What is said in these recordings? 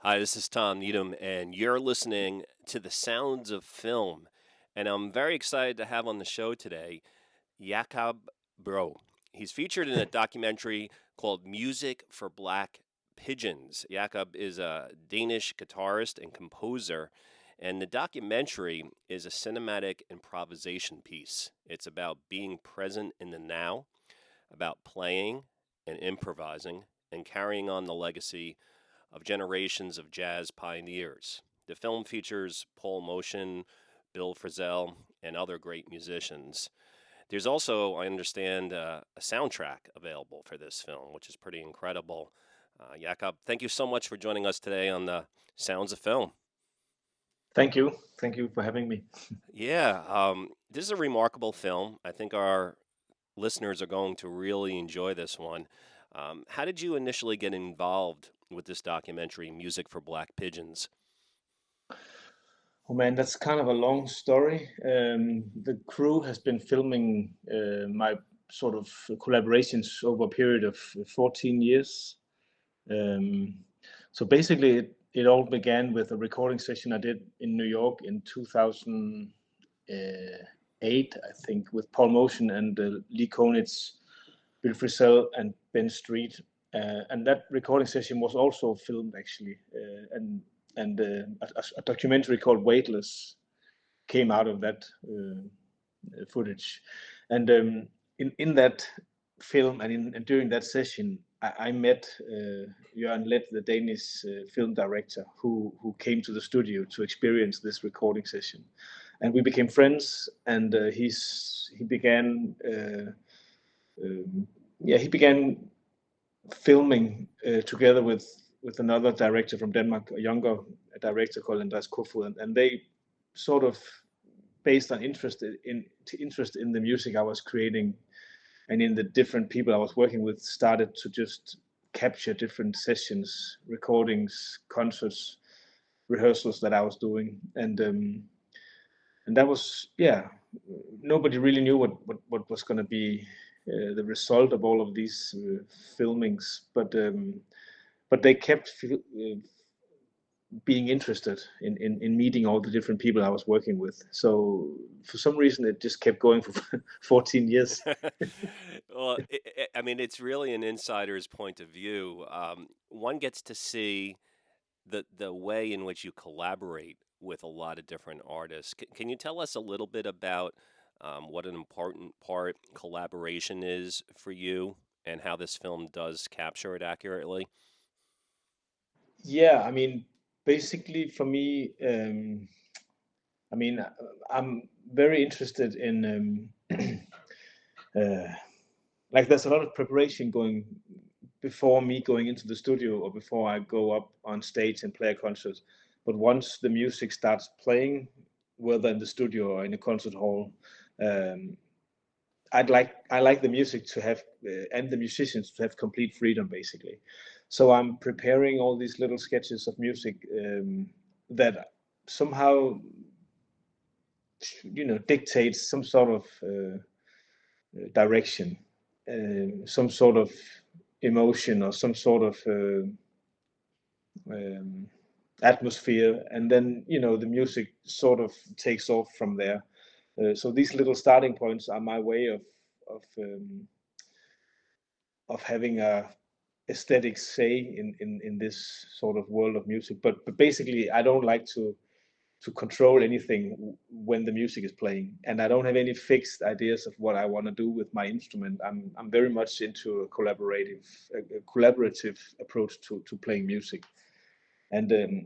Hi, this is Tom Needham, and you're listening to the Sounds of Film. And I'm very excited to have on the show today Jakob Bro. He's featured in a documentary called Music for Black Pigeons. Jakob is a Danish guitarist and composer, and the documentary is a cinematic improvisation piece. It's about being present in the now, about playing and improvising, and carrying on the legacy of generations of jazz pioneers. The film features Paul Motian, Bill Frisell, and other great musicians. There's also, I understand, a soundtrack available for this film, which is pretty incredible. Jakob, thank you so much for joining us today on the Sounds of Film. Thank you. Thank you for having me. Yeah, this is a remarkable film. I think our listeners are going to really enjoy this one. How did you initially get involved with this documentary, Music for Black Pigeons? Oh man, that's kind of a long story. The crew has been filming my sort of collaborations over a period of 14 years. Um, so basically, it all began with a recording session I did in New York in 2008, I think, with Paul Motian and Lee Konitz, Bill Frisell, and Ben Street. And that recording session was also filmed actually, and a documentary called Weightless came out of that footage. And in that film and during that session, I met Jørgen Leth, the Danish film director, who came to the studio to experience this recording session, and we became friends. And he began. He began filming together with another director from Denmark, a younger director called Andreas Koefoed, and they sort of based on interest in the music I was creating and in the different people I was working with, started to just capture different sessions, recordings, concerts, rehearsals that I was doing, and that was nobody really knew what was going to be the result of all of these filmings, but they kept being interested in meeting all the different people I was working with. So for some reason, it just kept going for 14 years. Well, I mean, it's really an insider's point of view. One gets to see the way in which you collaborate with a lot of different artists. Can you tell us a little bit about what an important part collaboration is for you and how this film does capture it accurately? Yeah, I mean, basically for me, I mean, I'm very interested in uh, like there's a lot of preparation going before me going into the studio or before I go up on stage and play a concert. But once the music starts playing, whether in the studio or in a concert hall, um, I like the music to have and the musicians to have complete freedom, basically. So I'm preparing all these little sketches of music that somehow dictates some sort of direction, some sort of emotion or some sort of um, atmosphere, and then the music sort of takes off from there. So these little starting points are my way of having a aesthetic say in this sort of world of music. But basically, I don't like to control anything when the music is playing, and I don't have any fixed ideas of what I want to do with my instrument. I'm very much into a collaborative approach to playing music, and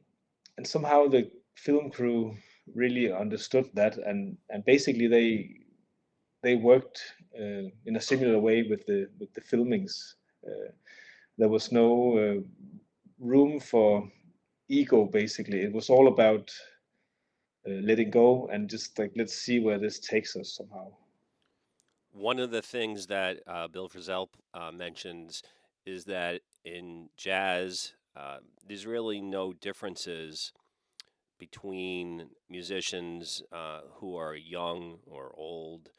somehow the film crew really understood that, and basically they worked in a similar way with the filmings. Uh, there was no room for ego. Basically, it was all about letting go and just like let's see where this takes us somehow. One of the things that Bill Frisell mentions is that in jazz, there's really no differences between musicians who are young or old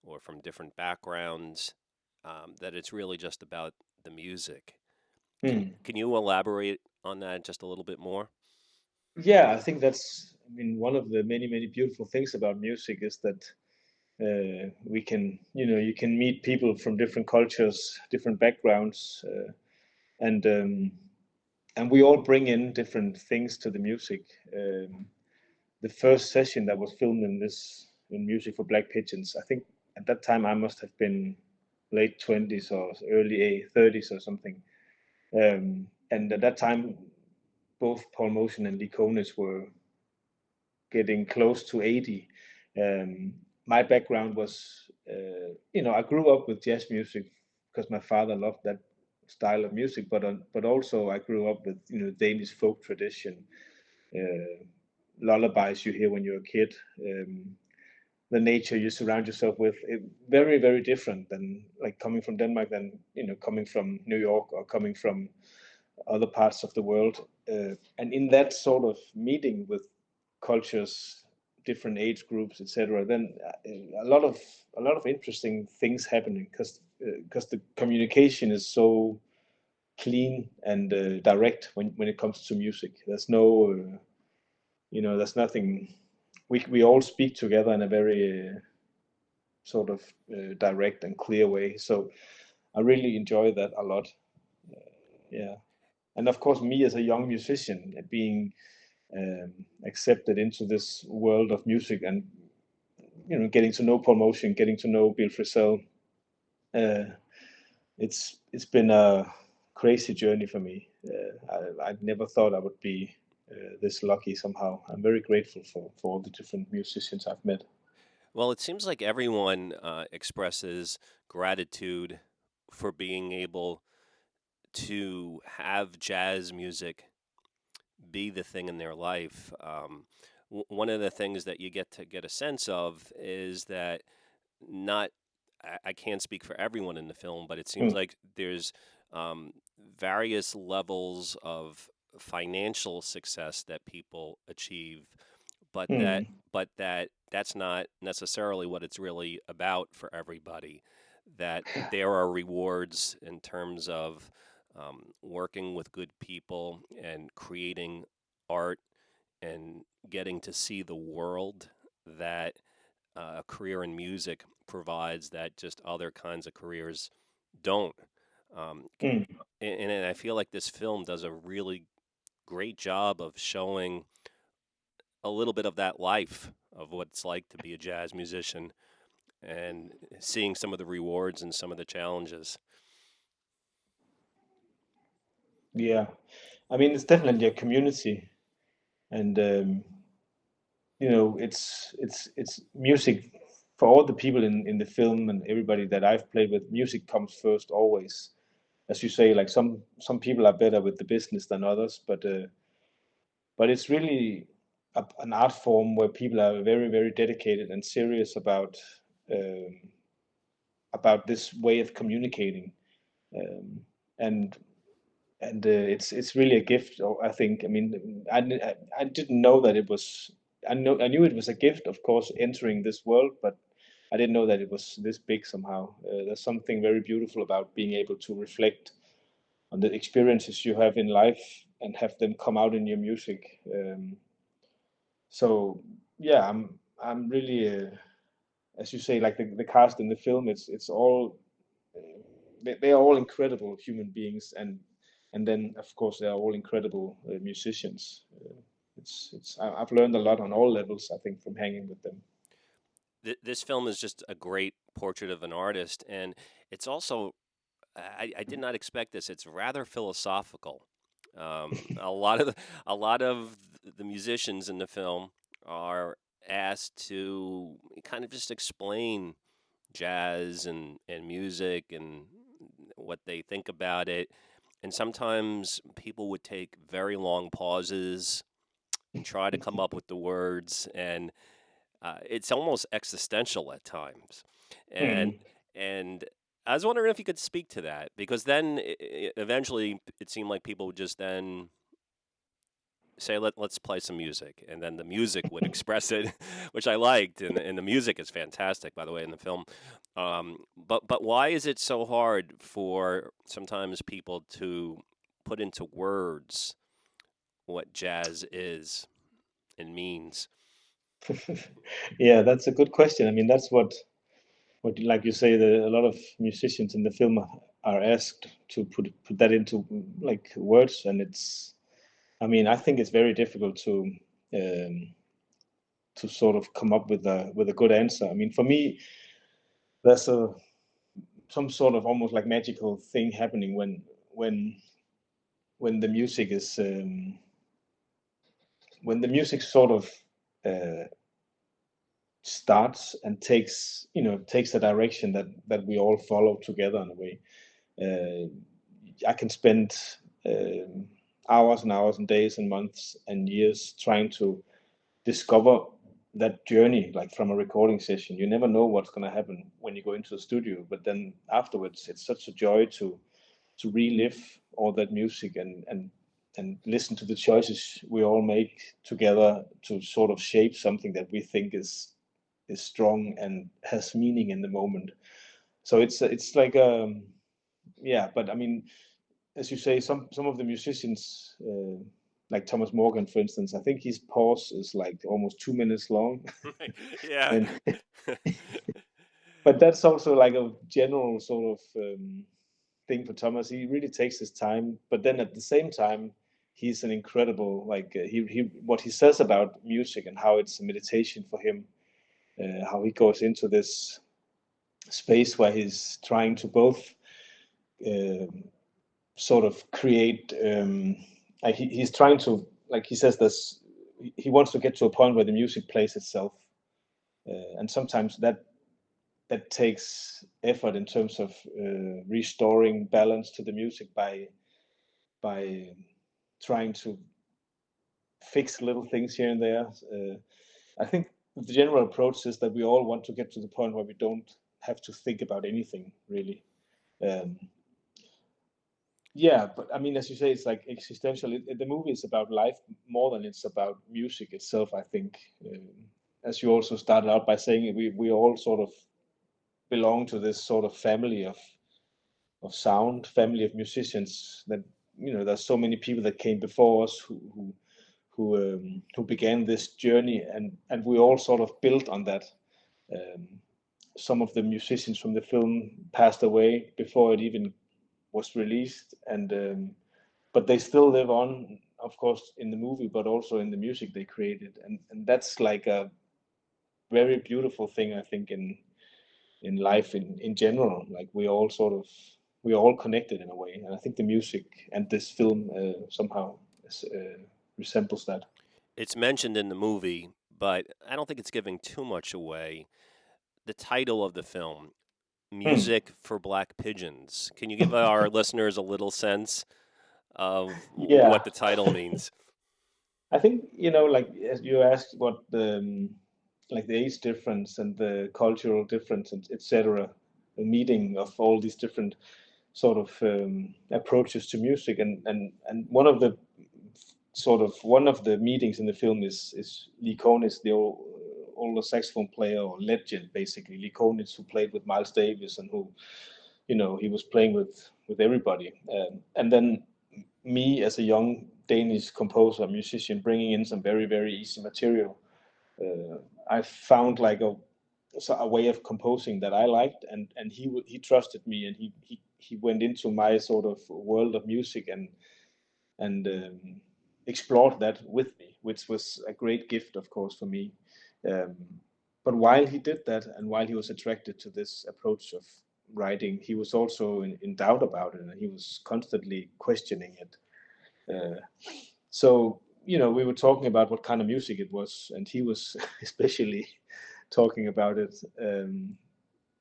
or from different backgrounds, that it's really just about the music. Can Hmm. can you elaborate on that just a little bit more? Yeah, I think that's, I mean, one of the many, many beautiful things about music is that we can, you can meet people from different cultures, different backgrounds, and we all bring in different things to the music. The first session that was filmed in music for Black Pigeons, I think at that time I must have been late 20s or early 30s or something. And at that time, both Paul Motion and Lee Konitz were getting close to 80. My background was, I grew up with jazz music because my father loved that style of music, but also I grew up with Danish folk tradition, lullabies you hear when you're a kid, the nature you surround yourself with. Very, very different than like coming from Denmark than coming from New York or coming from other parts of the world. And in that sort of meeting with cultures, different age groups, etc., then a lot of interesting things happening because the communication is so clean and direct when it comes to music. There's no there's nothing. We all speak together in a very sort of direct and clear way. So I really enjoy that a lot. Yeah, and of course, me as a young musician being accepted into this world of music, and getting to know Paul Motion, getting to know Bill Frisell. Uh, it's been a crazy journey for me. I never thought I would be this lucky somehow. I'm very grateful for all the different musicians I've met. Well, it seems like everyone expresses gratitude for being able to have jazz music be the thing in their life. One of the things that you get to get a sense of is that not, I can't speak for everyone in the film, but it seems Mm, like there's um, various levels of financial success that people achieve, but that mm, that's not necessarily what it's really about for everybody. That there are rewards in terms of working with good people and creating art and getting to see the world that a career in music provides that just other kinds of careers don't. Um, mm. and I feel like this film does a really great job of showing a little bit of that life of what it's like to be a jazz musician and seeing some of the rewards and some of the challenges. Yeah, I mean it's definitely a community, and it's music for all the people in the film and everybody that I've played with. Music comes first always. As you say, like some people are better with the business than others, but it's really an art form where people are very, very dedicated and serious um, about this way of communicating, um, and it's really a gift. I think. I mean, I didn't know that it was. I knew it was a gift, of course, entering this world, but I didn't know that it was this big somehow. There's something very beautiful about being able to reflect on the experiences you have in life and have them come out in your music. So yeah, I'm really, as you say, like the cast in the film. It's all they are all incredible human beings, and then of course they are all incredible musicians. I've learned a lot on all levels, I think, from hanging with them. This film is just a great portrait of an artist, and it's also I did not expect this. It's rather philosophical. A lot of the musicians in the film are asked to kind of just explain jazz and music and what they think about it. And sometimes people would take very long pauses and try to come up with the words, and it's almost existential at times. And Mm. and I was wondering if you could speak to that because then eventually it seemed like people would just then say let's play some music and then the music would express it, which I liked, and the music is fantastic by the way in the film. But why is it so hard for sometimes people to put into words what jazz is and means? Yeah, that's a good question. I mean, that's what like you say, a lot of musicians in the film are asked to put that into like words, and it's. I mean, I think it's very difficult um, to sort of come up with a good answer. I mean, for me, there's some sort of almost like magical thing happening when the music is when the music sort of uh, starts and takes the direction that we all follow together in a way. I can spend hours and hours and days and months and years trying to discover that journey, like from a recording session. You never know what's going to happen when you go into the studio, but then afterwards, it's such a joy to relive all that music and listen to the choices we all make together to sort of shape something that we think is strong and has meaning in the moment. So it's like yeah, but I mean, as you say, some of the musicians, like Thomas Morgan, for instance, I think his pause is like almost 2 minutes long, Yeah. and but that's also like a general sort of thing for Thomas. He really takes his time, but then at the same time, he's an incredible like he what he says about music and how it's a meditation for him, how he goes into this space where he's trying to both uh, sort of create like he's trying to, like he says this, he wants to get to a point where the music plays itself, and sometimes that takes effort in terms of restoring balance to the music by trying to fix little things here and there. I think the general approach is that we all want to get to the point where we don't have to think about anything really. Um, yeah, but I mean, as you say, it's like existential. The movie is about life more than it's about music itself, I think. As you also started out by saying, we all sort of belong to this sort of family of sound, family of musicians. That there's so many people that came before us who began this journey, and we all sort of built on that. Um, some of the musicians from the film passed away before it even was released, and but they still live on, of course, in the movie, but also in the music they created, and that's like a very beautiful thing, I think, in life in general. Like we all connected in a way, and I think the music and this film somehow resembles that. It's mentioned in the movie, but I don't think it's giving too much away. The title of the film, Hmm. Music for Black Pigeons. Can you give our listeners a little sense of Yeah, what the title means? I think like as you asked, what the like the age difference and the cultural difference, and etc. The meeting of all these different sort of approaches to music, and one of the meetings in the film is Lee Konitz, the older saxophone player or legend, basically Lee Konitz, who played with Miles Davis and who he was playing with everybody, and then me as a young Danish composer musician bringing in some very very easy material. I found like a way of composing that I liked, and he trusted me, and he went into my sort of world of music and explored that with me, which was a great gift, of course, for me. Um, but while he did that, and while he was attracted to this approach of writing, he was also in doubt about it, and he was constantly questioning it. Uh, so we were talking about what kind of music it was, and he was especially talking about it,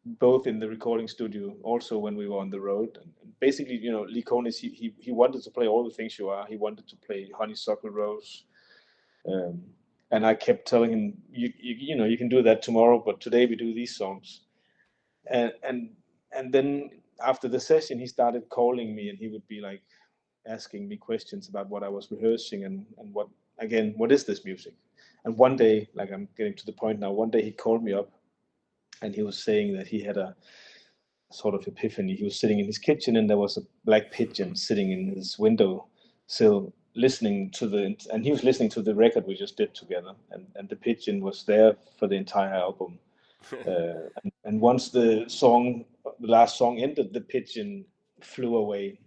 both in the recording studio, also when we were on the road. And basically, Lee Konitz, he wanted to play all the things you are. He wanted to play Honeysuckle Rose, um, and I kept telling him, you can do that tomorrow, but today we do these songs. And then after the session, he started calling me, and he would be like asking me questions about what I was rehearsing and what is this music. And one day, like I'm getting to the point now, one day he called me up, and he was saying that he had a sort of epiphany. He was sitting in his kitchen, and there was a black pigeon sitting in his window sill, listening to and he was listening to the record we just did together, and the pigeon was there for the entire album. And once the last song ended, the pigeon flew away.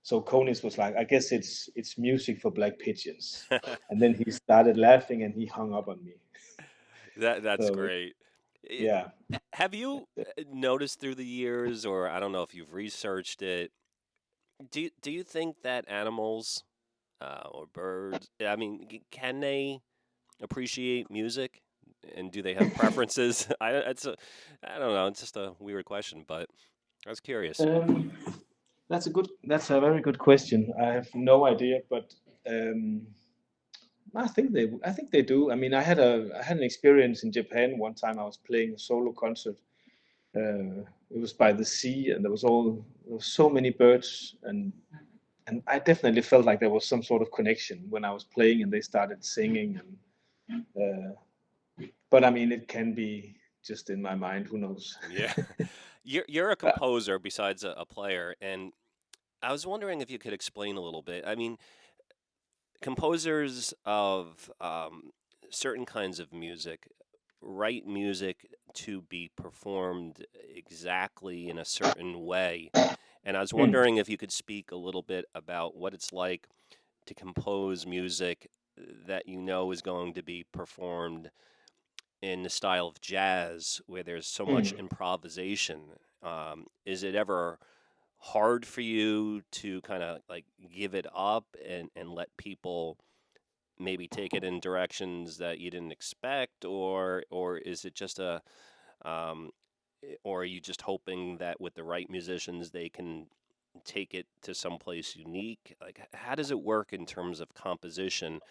So Konitz was like, I guess it's music for Black Pigeons. And then he started laughing and he hung up on me. That's So great. I- yeah. Have you noticed through the years, or I don't know if you've researched it, do you think that animals or birds, I mean, can they appreciate music, and do they have preferences? I don't know. It's just a weird question, but I was curious. Um, that's a very good question. I have no idea, but um, I think they do. I mean, I had an experience in Japan one time. I was playing a solo concert. It was by the sea, and there was so many birds, and I definitely felt like there was some sort of connection when I was playing, and they started singing. And but I mean, it can be just in my mind. Who knows? Yeah. You're a composer besides a player, and I was wondering if you could explain a little bit. I mean, composers of certain kinds of music write music to be performed exactly in a certain way. And I was Hmm. wondering if you could speak a little bit about what it's like to compose music that you know is going to be performed in the style of jazz, where there's so much Hmm. improvisation. Is it ever hard for you to kind of like give it up and let people maybe take it in directions that you didn't expect, or is it just um, or are you just hoping that with the right musicians they can take it to someplace unique? Like, how does it work in terms of composition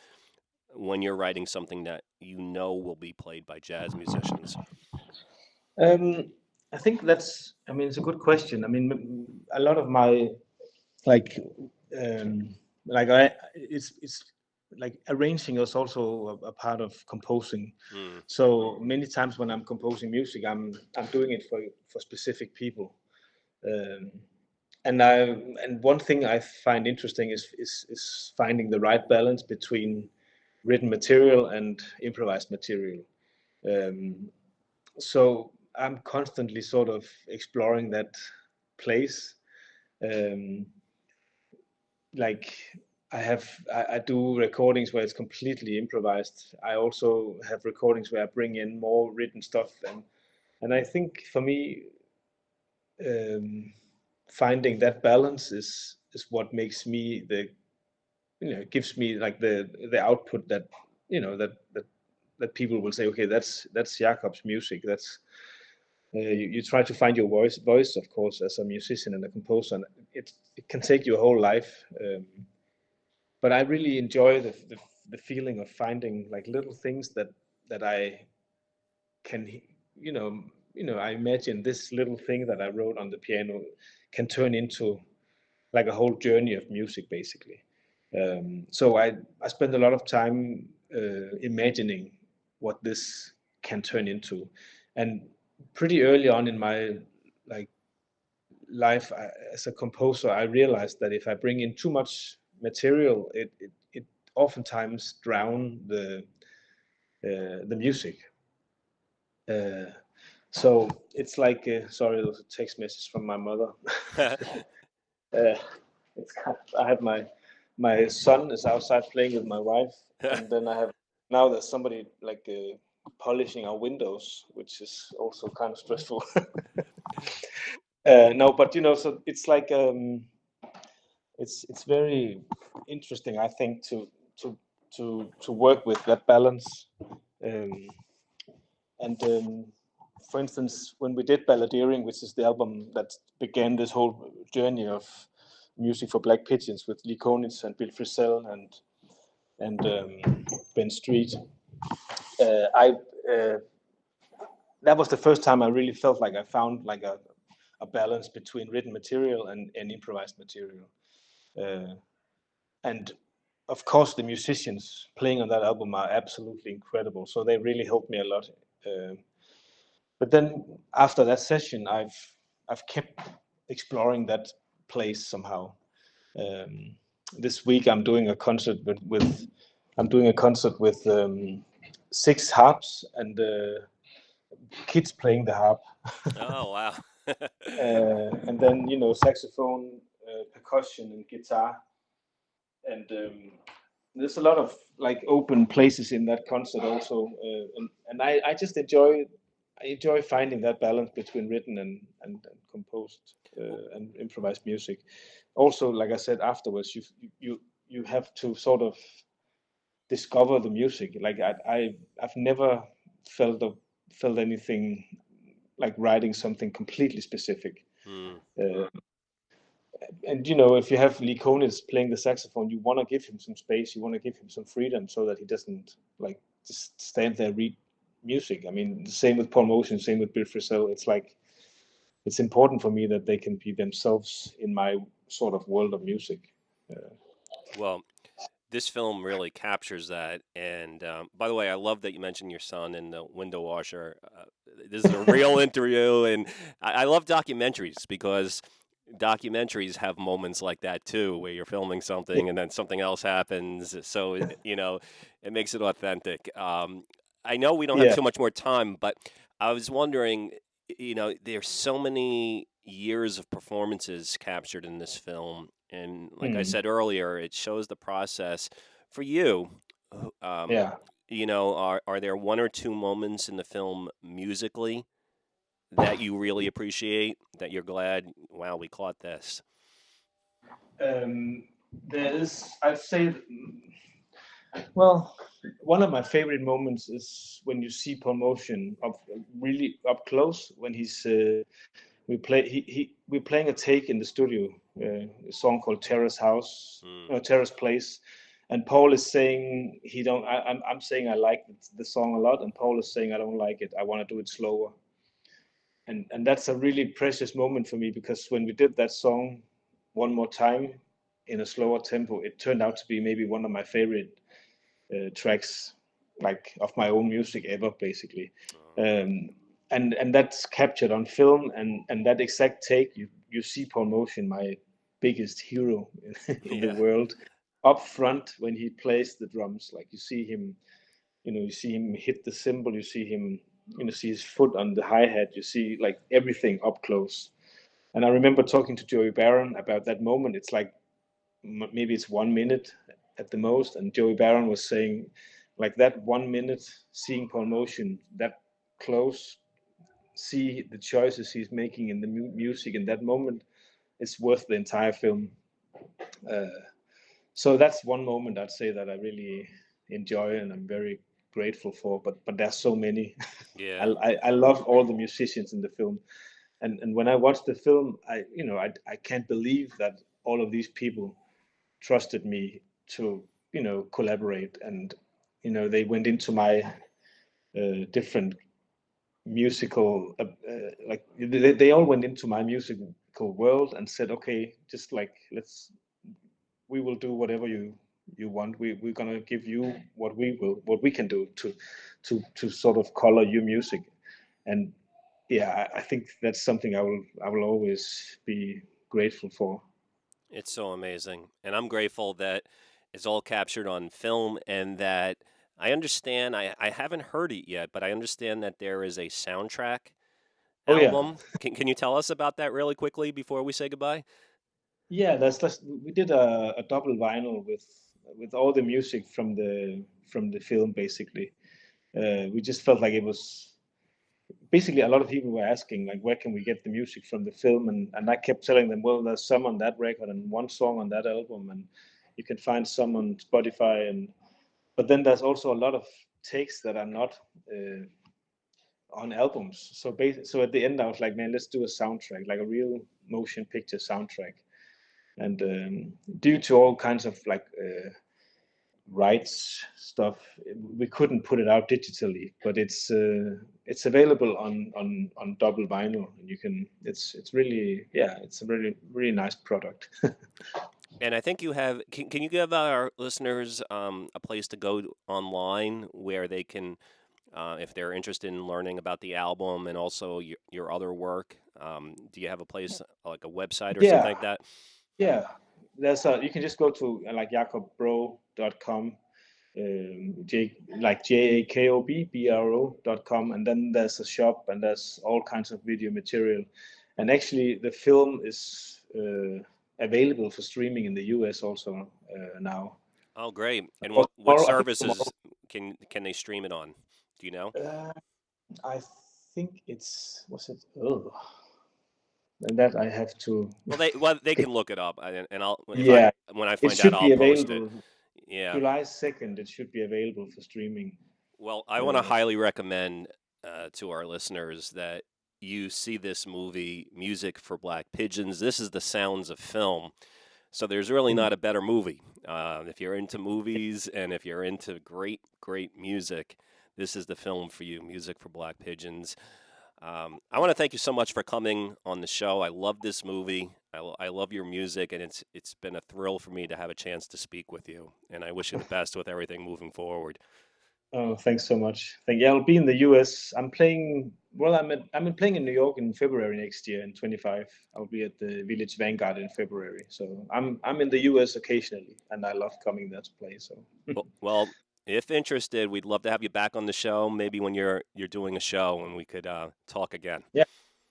when you're writing something that you know will be played by jazz musicians? Um, I think I mean, it's a good question. I mean, a lot of my like, um, it's like arranging is also a part of composing. Mm, So many times when I'm composing music, I'm doing it for specific people. Um, and I and one thing I find interesting is finding the right balance between written material and improvised material. Um, so I'm constantly sort of exploring that place. Um, like I do recordings where it's completely improvised. I also have recordings where I bring in more written stuff, and I think for me, um, finding that balance is what makes me gives me like the output that that people will say, okay, that's Jakob's music. That's you try to find your voice, of course, as a musician and a composer, and it can take your whole life. But I really enjoy the feeling of finding like little things that I can, you know, I imagine this little thing that I wrote on the piano can turn into like a whole journey of music, basically. So I spend a lot of time imagining what this can turn into, and pretty early on in my like life as a composer, I realized that if I bring in too much material, it oftentimes drown the music. Uh, so it's like sorry, there was a text message from my mother. uh, I have my son is outside playing with my wife, and then I have now there's somebody like polishing our windows, which is also kind of stressful. No, but so it's like it's very interesting, I think, to to work with that balance. Um, and for instance, when we did Balladeering, which is the album that began this whole journey of music for Black Pigeons with Lee Konitz and Bill Frisell and Ben Street, I that was the first time I really felt like I found like a balance between written material and improvised material. Uh, and of course, the musicians playing on that album are absolutely incredible. So they really helped me a lot. Uh, but then after that session, I've kept exploring that place somehow. Um, this week I'm doing a concert with I'm doing a concert with 6 harps and kids playing the harp, Oh, wow. and then saxophone, percussion, and guitar, and there's a lot of like open places in that concert also, and I just enjoy finding that balance between written and composed and improvised music. Also, like I said, afterwards you have to sort of discover the music. Like I've never felt felt anything like writing something completely specific. Hmm. Uh, and if you have Lee Konitz playing the saxophone, you want to give him some space, you want to give him some freedom so that he doesn't like just stand there read music. I mean, the same with Paul Motion, same with Bill Frisell. It's like it's important for me that they can be themselves in my sort of world of music. Well, this film really captures that. And by the way, I love that you mentioned your son and the window washer. This is a real interview, and I love documentaries because documentaries have moments like that too, where you're filming something and then something else happens. So it makes it authentic. I know we don't have Yeah. too much more time, but I was wondering, there's so many years of performances captured in this film, and like I Hmm. said earlier, it shows the process for you. Yeah. Are there one or two moments in the film musically that you really appreciate, that you're glad, wow, we caught this? Um, there is, I'd say, well, one of my favorite moments is when you see Paul Motion up really up close when he's we're playing a take in the studio, a song called Terrace House, Mm, no, Terrace Place, and Paul is saying he don't. I'm saying I like the song a lot, and Paul is saying I don't like it. I want to do it slower, and that's a really precious moment for me because when we did that song one more time in a slower tempo, it turned out to be maybe one of my favorite tracks, like of my own music ever, basically. oh, Um, and that's captured on film, and that exact take, you see Paul Motion, my biggest hero in the yeah, world, up front when he plays the drums. Like you see him hit the cymbal, you see him, see his foot on the hi hat, you see like everything up close. And I remember talking to Joey Barron about that moment. It's like maybe it's 1 minute at the most, and Joey Barron was saying, like that 1 minute, seeing Paul Motion that close, see the choices he's making in the music in that moment, it's worth the entire film. Uh, so that's one moment I'd say that I really enjoy and I'm very grateful for. But there's so many. I, yeah, I love all the musicians in the film, and when I watched the film, I can't believe that all of these people trusted me to collaborate, and they went into my different musical like they all went into my musical world and said, okay, just like we will do whatever you want. We're gonna give you what we can do to sort of color your music. And yeah, I think that's something I will always be grateful for. it's so amazing. And I'm grateful that it's all captured on film and that I understand, I haven't heard it yet, but I understand that there is a soundtrack Oh yeah. album. Can you tell us about that really quickly before we say goodbye? Yeah, that's we did a double vinyl with all the music from the film basically. We just felt like it was basically a lot of people were asking like where can we get the music from the film, and I kept telling them, well, there's some on that record and one song on that album, and you can find some on Spotify, and but then there's also a lot of takes that are not on albums. So at the end I was like, man, let's do a soundtrack, like a real motion picture soundtrack. And due to all kinds of like rights stuff, we couldn't put it out digitally, but it's available on double vinyl, and you can. It's really, yeah, it's a really really nice product. And I think you have, can you give our listeners a place to go online where they can, if they're interested in learning about the album and also your other work, do you have a place like a website or something Yeah, like that? yeah. you can just go to like jakobbro.com, JAKOBBRO.com, and then there's a shop and there's all kinds of video material. And actually, the film is available for streaming in the US also now. Oh, great! And Or what tomorrow, I think tomorrow. services can they stream it on? Do you know? I think was it? Oh, and that I have to. Well they can look it up, and I'll Yeah, when I it find out should I'll be post it. available. Yeah. July 2nd, it should be available for streaming. Well, I want to highly recommend to our listeners that you see this movie, Music for Black Pigeons. This is the sounds of film. So there's really not a better movie. If you're into movies and if you're into great, great music, this is the film for you, Music for Black Pigeons. I want to thank you so much for coming on the show. I love this movie. I love your music, and it's been a thrill for me to have a chance to speak with you. And I wish you the best with everything moving forward. Oh, thanks so much. Thank you. I'll be in the US. I'm playing. Well, I'm playing in New York in February next year in 25. I'll be at the Village Vanguard in February. So I'm in the US occasionally, and I love coming there to play. So well, if interested, we'd love to have you back on the show. Maybe when you're doing a show, and we could talk again. yeah,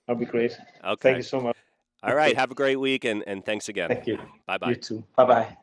that'll be great. Okay. Thank you so much. All right. Have a great week, and thanks again. Thank you. Bye bye. You too. Bye bye.